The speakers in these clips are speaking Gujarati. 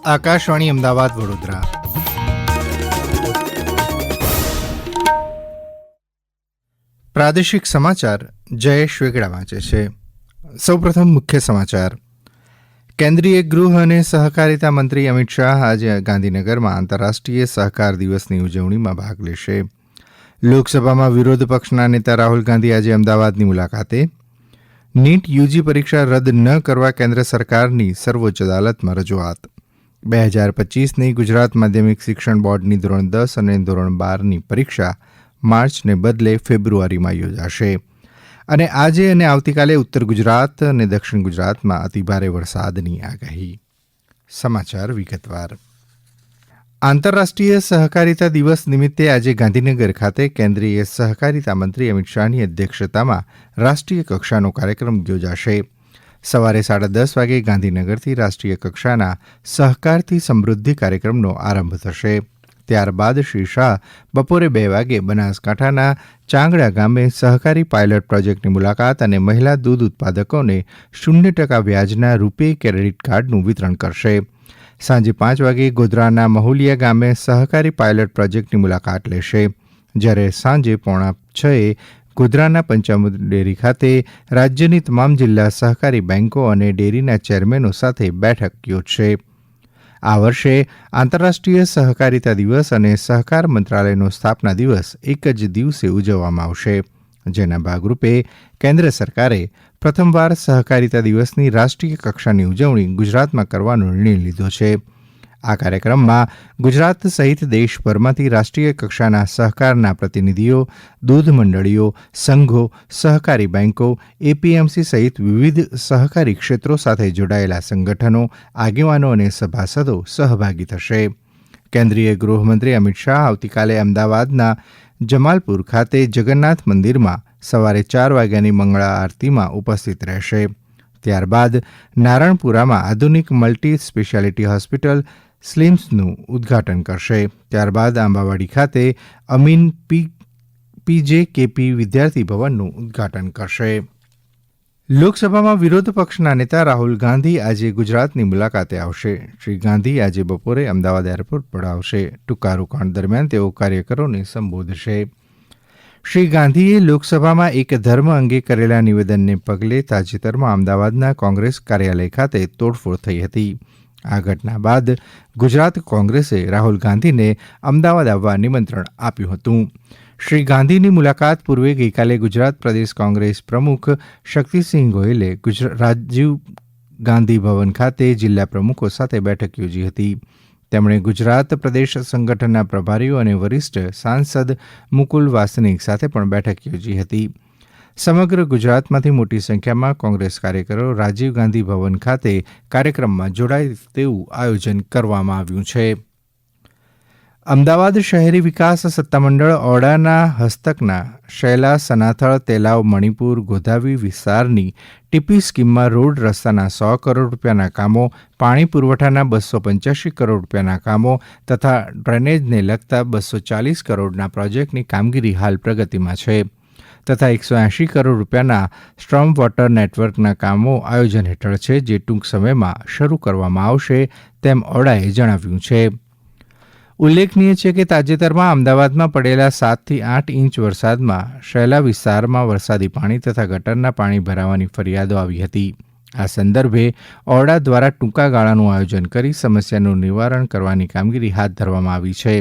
આકાશવાણી અમદાવાદ વડોદરા. પ્રાદેશિક સમાચાર જયેશ વેગડા વાંચે છે. સૌપ્રથમ મુખ્ય સમાચાર. કેન્દ્રીય ગૃહ અને સહકારિતા મંત્રી અમિત શાહ આજે ગાંધીનગરમાં આંતરરાષ્ટ્રીય સહકાર દિવસની ઉજવણીમાં ભાગ લેશે. લોકસભામાં વિરોધ પક્ષના નેતા રાહુલ ગાંધી આજે અમદાવાદની મુલાકાતે. નીટ યુજી પરીક્ષા રદ ન કરવા કેન્દ્ર સરકારની સર્વોચ્ચ અદાલતમાં રજૂઆત. 2025ની ગુજરાત માધ્યમિક શિક્ષણ બોર્ડની ધોરણ 10 અને ધોરણ 12ની પરીક્ષા માર્ચને બદલે ફેબ્રુઆરીમાં યોજાશે. અને આજે અને આવતીકાલે ઉત્તર ગુજરાત અને દક્ષિણ ગુજરાતમાં અતિભારે વરસાદની આગાહી. સમાચાર વિગતવાર. આંતરરાષ્ટ્રીય સહકારિતા દિવસ નિમિત્તે આજે ગાંધીનગર ખાતે કેન્દ્રીય સહકારિતા મંત્રી અમિત શાહની અધ્યક્ષતામાં રાષ્ટ્રીય કક્ષાનો કાર્યક્રમ યોજાશે. સવારે 10:30 વાગે ગાંધીનગરથી રાષ્ટ્રીય કક્ષાના સહકારથી સમૃદ્ધિ કાર્યક્રમનો આરંભ થશે. ત્યારબાદ શ્રી શાહ બપોરે 2 વાગે બનાસકાંઠાના ચાંગડા ગામે સહકારી પાયલટ પ્રોજેક્ટની મુલાકાત અને મહિલા દૂધ ઉત્પાદકોને 0% વ્યાજના રૂપે ક્રેડિટ કાર્ડનું વિતરણ કરશે. સાંજે 5 વાગે ગોધરાના મહુલિયા ગામે સહકારી પાયલટ પ્રોજેક્ટની મુલાકાત લેશે. જ્યારે સાંજે 5:45 ગોધરાના પંચામૃત ડેરી ખાતે રાજ્યની તમામ જિલ્લા સહકારી બેન્કો અને ડેરીના ચેરમેનો સાથે બેઠક યોજશે. આ વર્ષે આંતરરાષ્ટ્રીય સહકારિતા દિવસ અને સહકાર મંત્રાલયનો સ્થાપના દિવસ એક જ દિવસે ઉજવવામાં આવશે. જેના ભાગરૂપે કેન્દ્ર સરકારે પ્રથમવાર સહકારિતા દિવસની રાષ્ટ્રીય કક્ષાની ઉજવણી ગુજરાતમાં કરવાનો નિર્ણય લીધો છે. આ કાર્યક્રમમાં ગુજરાત સહિત દેશભરમાંથી રાષ્ટ્રીય કક્ષાના સહકારના પ્રતિનિધિઓ, દૂધ મંડળીઓ, સંઘો, સહકારી બેન્કો, એપીએમસી સહિત વિવિધ સહકારી ક્ષેત્રો સાથે જોડાયેલા સંગઠનો, આગેવાનો અને સભાસદો સહભાગી થશે. કેન્દ્રીય ગૃહમંત્રી અમિત શાહ આવતીકાલે અમદાવાદના જમાલપુર ખાતે જગન્નાથ મંદિરમાં સવારે 4 વાગ્યાની મંગળા આરતીમાં ઉપસ્થિત રહેશે. ત્યારબાદ નારણપુરામાં આધુનિક મલ્ટી સ્પેશિયાલિટી હોસ્પિટલ સ્લિમ્સનું ઉદ્ઘાટન કરશે. ત્યારબાદ આંબાવાડી ખાતે અમીન પીજેકેપી વિદ્યાર્થી ભવનનું ઉદ્ઘાટન કરશે. લોકસભામાં વિરોધ પક્ષના નેતા રાહુલ ગાંધી આજે ગુજરાતની મુલાકાતે આવશે. શ્રી ગાંધી આજે બપોરે અમદાવાદ એરપોર્ટ પર આવશે. ટૂંકા રોકાણ દરમિયાન તેઓ કાર્યકરોને સંબોધશે. શ્રી ગાંધીએ લોકસભામાં એક ધર્મ અંગે કરેલા નિવેદનને પગલે તાજેતરમાં અમદાવાદના કોંગ્રેસ કાર્યાલય ખાતે તોડફોડ થઈ હતી. આ ઘટના બાદ ગુજરાત કોંગ્રેસે રાહુલ ગાંધીને અમદાવાદ આવવા નિમંત્રણ આપ્યું હતું. શ્રી ગાંધીની મુલાકાત પૂર્વે ગઈકાલે ગુજરાત પ્રદેશ કોંગ્રેસ પ્રમુખ શક્તિસિંહ ગોયલે રાજીવ ગાંધી ભવન ખાતે જિલ્લા પ્રમુખો સાથે બેઠક યોજી હતી. તેમણે ગુજરાત પ્રદેશ સંગઠનના પ્રભારીઓ અને વરિષ્ઠ સાંસદ મુકુલ વાસનિક સાથે પણ બેઠક યોજી હતી. સમગ્ર ગુજરાતમાંથી મોટી સંખ્યામાં કોંગ્રેસ કાર્યકરો રાજીવ ગાંધી ભવન ખાતે કાર્યક્રમમાં જોડાય તેવું આયોજન કરવામાં આવ્યું છે. અમદાવાદ શહેરી વિકાસ સત્તામંડળ ઓરડાના હસ્તકના શૈલા, સનાથળ, તેલાવ, મણિપુર, ગોધાવી વિસ્તારની ટીપી સ્કીમમાં રોડ રસ્તાના 100 કરોડ રૂપિયાના કામો, પાણી પુરવઠાના 285 કરોડ રૂપિયાના કામો તથા ડ્રેનેજને લગતા 240 કરોડના પ્રોજેક્ટની કામગીરી હાલ પ્રગતિમાં છે. તથા 180 કરોડ રૂપિયાના સ્ટ્રોમ વોટર નેટવર્કના કામો આયોજન હેઠળ છે, જે ટૂંક સમયમાં શરૂ કરવામાં આવશે તેમ ઓરડાએ જણાવ્યું છે. ઉલ્લેખનીય છે કે તાજેતરમાં અમદાવાદમાં પડેલા 7 થી 8 ઇંચ વરસાદમાં શૈલા વિસ્તારમાં વરસાદી પાણી તથા ગટરના પાણી ભરાવાની ફરિયાદો આવી હતી. આ સંદર્ભે ઓરડા દ્વારા ટૂંકા ગાળાનું આયોજન કરી સમસ્યાનું નિવારણ કરવાની કામગીરી હાથ ધરવામાં આવી છે.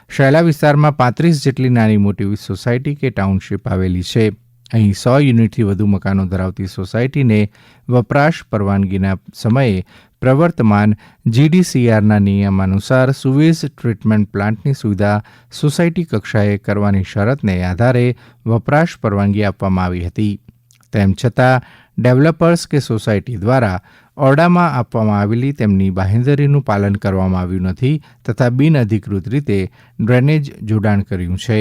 શૈલા વિસ્તારમાં 35 જેટલી નાની મોટી સોસાયટી કે ટાઉનશીપ આવેલી છે. અહીં 100 યુનિટથી વધુ મકાનો ધરાવતી સોસાયટીને વપરાશ પરવાનગીના સમયે પ્રવર્તમાન જીડીસીઆરના નિયમાનુસાર સુવેજ ટ્રીટમેન્ટ પ્લાન્ટની સુવિધા સોસાયટી કક્ષાએ કરવાની શરતને આધારે વપરાશ પરવાનગી આપવામાં આવી હતી. તેમ છતાં ડેવલપર્સ કે સોસાયટી દ્વારા ઓરડામાં આપવામાં આવેલી તેમની બાંહેધરીનું પાલન કરવામાં આવ્યું નથી તથા બિનઅધિકૃત રીતે ડ્રેનેજ જોડાણ કર્યું છે.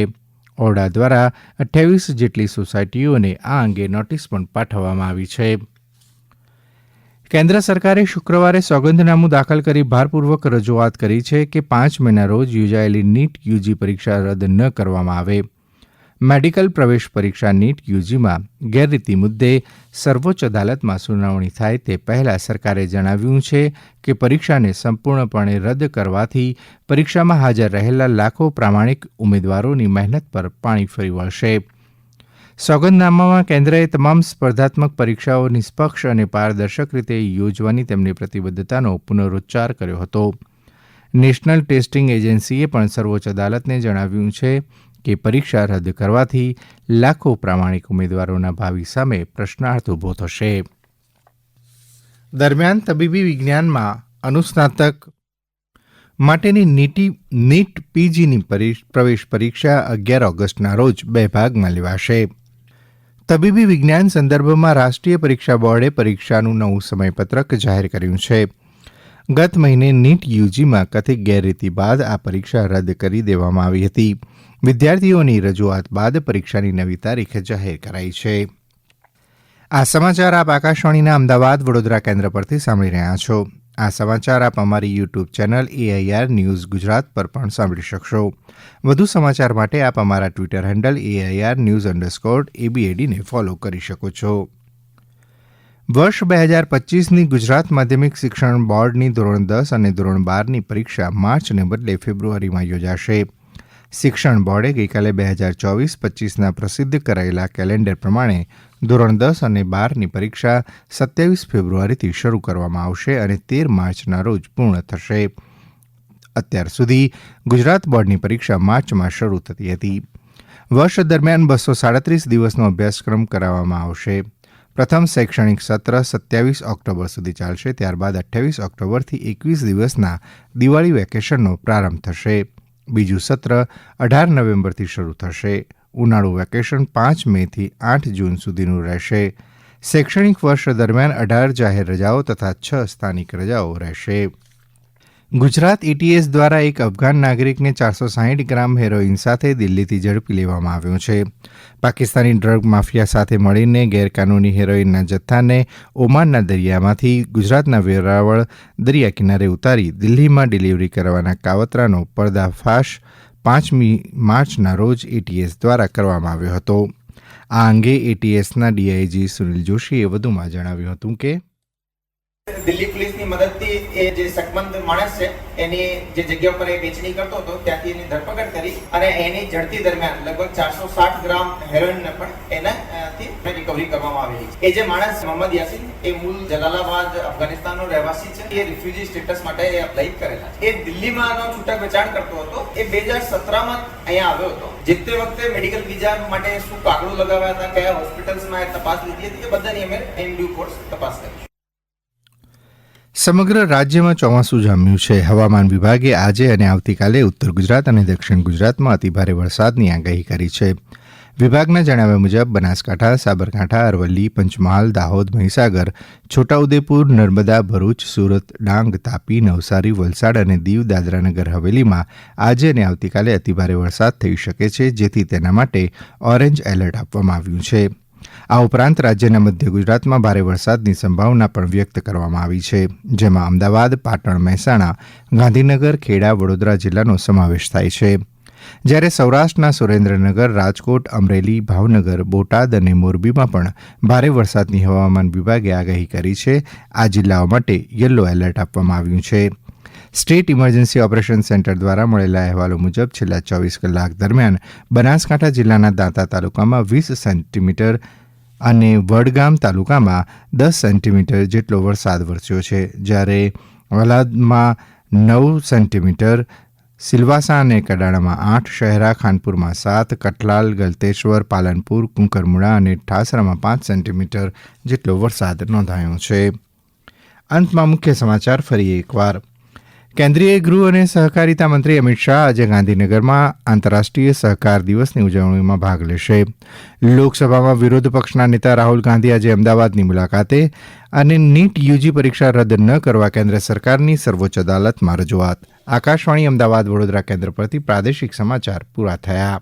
ઓરડા દ્વારા 28 જેટલી સોસાયટીઓને આ અંગે નોટિસ પણ પાઠવવામાં આવી છે. કેન્દ્ર સરકારે શુક્રવારે સોગંદનામું દાખલ કરી ભારપૂર્વક રજૂઆત કરી છે કે 5 મેના રોજ યોજાયેલી નીટ યુજી પરીક્ષા રદ ન કરવામાં આવે. મેડિકલ પ્રવેશ પરીક્ષા નીટ યુજીમાં ગેરરીતિ મુદ્દે સર્વોચ્ચ અદાલતમાં સુનાવણી થાય તે પહેલાં સરકારે જણાવ્યું છે કે પરીક્ષાને સંપૂર્ણપણે રદ કરવાથી પરીક્ષામાં હાજર રહેલા લાખો પ્રામાણિક ઉમેદવારોની મહેનત પર પાણી ફરી વળશે. સોગંદનામામાં કેન્દ્રએ તમામ સ્પર્ધાત્મક પરીક્ષાઓ નિષ્પક્ષ અને પારદર્શક રીતે યોજવાની તેમની પ્રતિબદ્ધતાનો પુનરોચ્ચાર કર્યો હતો. નેશનલ ટેસ્ટિંગ એજન્સીએ પણ સર્વોચ્ચ અદાલતને જણાવ્યું છે કે પરીક્ષા રદ કરવાથી લાખો પ્રામાણિક ઉમેદવારોના ભાવિ સામે પ્રશ્નાર્થ ઊભો થશે. દરમિયાન તબીબી વિજ્ઞાનમાં અનુસ્નાતક માટેની નીટ પીજીની પ્રવેશ પરીક્ષા 11 ઓગસ્ટના રોજ 2 ભાગમાં લેવાશે. તબીબી વિજ્ઞાન સંદર્ભમાં રાષ્ટ્રીય પરીક્ષા બોર્ડે પરીક્ષાનું નવું સમયપત્રક જાહેર કર્યું છે. ગત મહિને નીટ યુજીમાં કથિત ગેરરીતિ બાદ આ પરીક્ષા રદ કરી દેવામાં આવી હતી. વિદ્યાર્થીઓની રજૂઆત બાદ પરીક્ષાની નવી તારીખ જાહેર કરાઈ છે. આ સમાચાર આપ આકાશવાણીના અમદાવાદ વડોદરા કેન્દ્ર પરથી સાંભળી રહ્યા છો. આ સમાચાર આપ અમારી YouTube channel AIR news Gujarat પર પણ સાંભળી શકશો. વધુ સમાચાર માટે આપ અમારા ટ્વિટર હેન્ડલ AIR_ABAD ને ફોલો કરી શકો છો. વર્ષ 2025ની ગુજરાત માધ્યમિક શિક્ષણ બોર્ડની ધોરણ 10 અને ધોરણ 12ની પરીક્ષા માર્ચને બદલે ફેબ્રુઆરીમાં યોજાશે. શિક્ષણ બોર્ડે ગઈકાલે 2024-25ના પ્રસિદ્ધ કરાયેલા કેલેન્ડર પ્રમાણે ધોરણ 10 અને 12ની પરીક્ષા 27 ફેબ્રુઆરીથી શરૂ કરવામાં આવશે અને 13 માર્ચના રોજ પૂર્ણ થશે. અત્યાર સુધી ગુજરાત બોર્ડની પરીક્ષા માર્ચમાં શરૂ થતી હતી. વર્ષ દરમિયાન 237 દિવસનો અભ્યાસક્રમ કરાવવામાં આવશે. પ્રથમ શૈક્ષણિક સત્ર 27 ઓક્ટોબર સુધી ચાલશે. ત્યારબાદ 28 ઓક્ટોબરથી 21 દિવસના દિવાળી વેકેશનનો પ્રારંભ થશે. બીજું સત્ર 18 નવેમ્બરથી શરૂ થશે. ઉનાળુ વેકેશન 5 મેથી 8 જૂન સુધીનું રહેશે. શૈક્ષણિક વર્ષ દરમિયાન 18 જાહેર રજાઓ તથા 6 સ્થાનિક રજાઓ રહેશે. ગુજરાત ATS દ્વારા એક અફઘાન નાગરિકને 460 ગ્રામ હેરોઇન સાથે દિલ્હીથી ઝડપી લેવામાં આવ્યો છે. પાકિસ્તાની ડ્રગ માફિયા સાથે મળીને ગેરકાનૂની હેરોઇનના જથ્થાને ઓમાનના દરિયામાંથી ગુજરાતના વેરાવળ દરિયા કિનારે ઉતારી દિલ્હીમાં ડિલિવરી કરવાના કાવતરાનો પર્દાફાશ 5મી માર્ચના રોજ ATS દ્વારા કરવામાં આવ્યો હતો. આ અંગે ATSના DIG સુનિલ જોશીએ વધુમાં જણાવ્યું હતું કે દિલ્હી પોલીસની મદદથી એ જે શકમંદ માણસ છે એની જે જગ્યા પર એ વેચણી કરતો હતો ત્યાંથી એની ધરપકડ કરી અને એની ઝડપી દરમિયાન લગભગ 460 ગ્રામ હેરોઇનને પણ એનાથી રિકવરી કરવામાં આવેલી છે. એ જે માણસ મોહમ્મદ યાસીન એ મૂળ જલાલાબાદ અફઘાનિસ્તાનનો રહેવાસી છે. એ રિફ્યુજી સ્ટેટસ માટે એ એપ્લાય કરેલા છે. એ દિલ્હીમાં આનો છૂટક વેચાણ કરતો હતો. એ 2017માં અહીંયા આવ્યો હતો. જે તે વખતે મેડિકલ વિઝા માટે શું કાગળો લગાવ્યા હતા, કયા હોસ્પિટલ્સમાં એ તપાસ લીધી હતી, એ બધાની અમે ઇન ડ્યુ કોર્સ તપાસ કરી. સમગ્ર રાજ્યમાં ચોમાસું જામ્યું છે. હવામાન વિભાગે આજે અને આવતીકાલે ઉત્તર ગુજરાત અને દક્ષિણ ગુજરાતમાં અતિભારે વરસાદની આગાહી કરી છે. વિભાગના જણાવ્યા મુજબ બનાસકાંઠા, સાબરકાંઠા, અરવલ્લી, પંચમહાલ, દાહોદ, મહીસાગર, છોટાઉદેપુર, નર્મદા, ભરૂચ, સુરત, ડાંગ, તાપી, નવસારી, વલસાડ અને દીવ દાદરાનગર હવેલીમાં આજે અને આવતીકાલે અતિભારે વરસાદ થઈ શકે છે, જેથી તેના માટે ઓરેન્જ એલર્ટ આપવામાં આવ્યું છે. આ ઉપરાંત રાજ્યના મધ્ય ગુજરાતમાં ભારે વરસાદની સંભાવના પણ વ્યક્ત કરવામાં આવી છે, જેમાં અમદાવાદ, પાટણ, મહેસાણા, ગાંધીનગર, ખેડા, વડોદરા જિલ્લાનો સમાવેશ થાય છે. જ્યારે સૌરાષ્ટ્રના સુરેન્દ્રનગર, રાજકોટ, અમરેલી, ભાવનગર, બોટાદ અને મોરબીમાં પણ ભારે વરસાદની હવામાન વિભાગે આગાહી કરી છે. આ જિલ્લાઓ માટે યલો એલર્ટ આપવામાં આવ્યું છે. સ્ટેટ ઇમરજન્સી ઓપરેશન સેન્ટર દ્વારા મળેલા અહેવાલો મુજબ છેલ્લા 24 કલાક દરમિયાન બનાસકાંઠા જિલ્લાના દાંતા તાલુકામાં 20 સેન્ટીમીટર અને વડગામ તાલુકામાં 10 સેન્ટીમીટર જેટલો વરસાદ વરસ્યો છે. જ્યારે વલાદમાં 9 સેન્ટીમીટર, સિલવાસા અને કડાણામાં 8, શહેરા ખાનપુરમાં 7, કઠલાલ, ગલતેશ્વર, પાલનપુર, કુંકરમુડા અને ઠાસરામાં 5 સેન્ટીમીટર જેટલો વરસાદ નોંધાયો છે. અંતમાં મુખ્ય સમાચાર ફરી એકવાર. કેન્દ્રીય ગૃહ અને સહકારિતા મંત્રી અમિત શાહ આજે ગાંધીનગરમાં આંતરરાષ્ટ્રીય સહકાર દિવસની ઉજવણીમાં ભાગ લેશે. લોકસભામાં વિરોધ પક્ષના નેતા રાહુલ ગાંધી આજે અમદાવાદની મુલાકાતે અને નીટ યુજી પરીક્ષા રદ ન કરવા કેન્દ્ર સરકારની સર્વોચ્ચ અદાલતમાં રજૂઆત. આકાશવાણી અમદાવાદ વડોદરા કેન્દ્ર પરથી પ્રાદેશિક સમાચાર પૂરા થયા.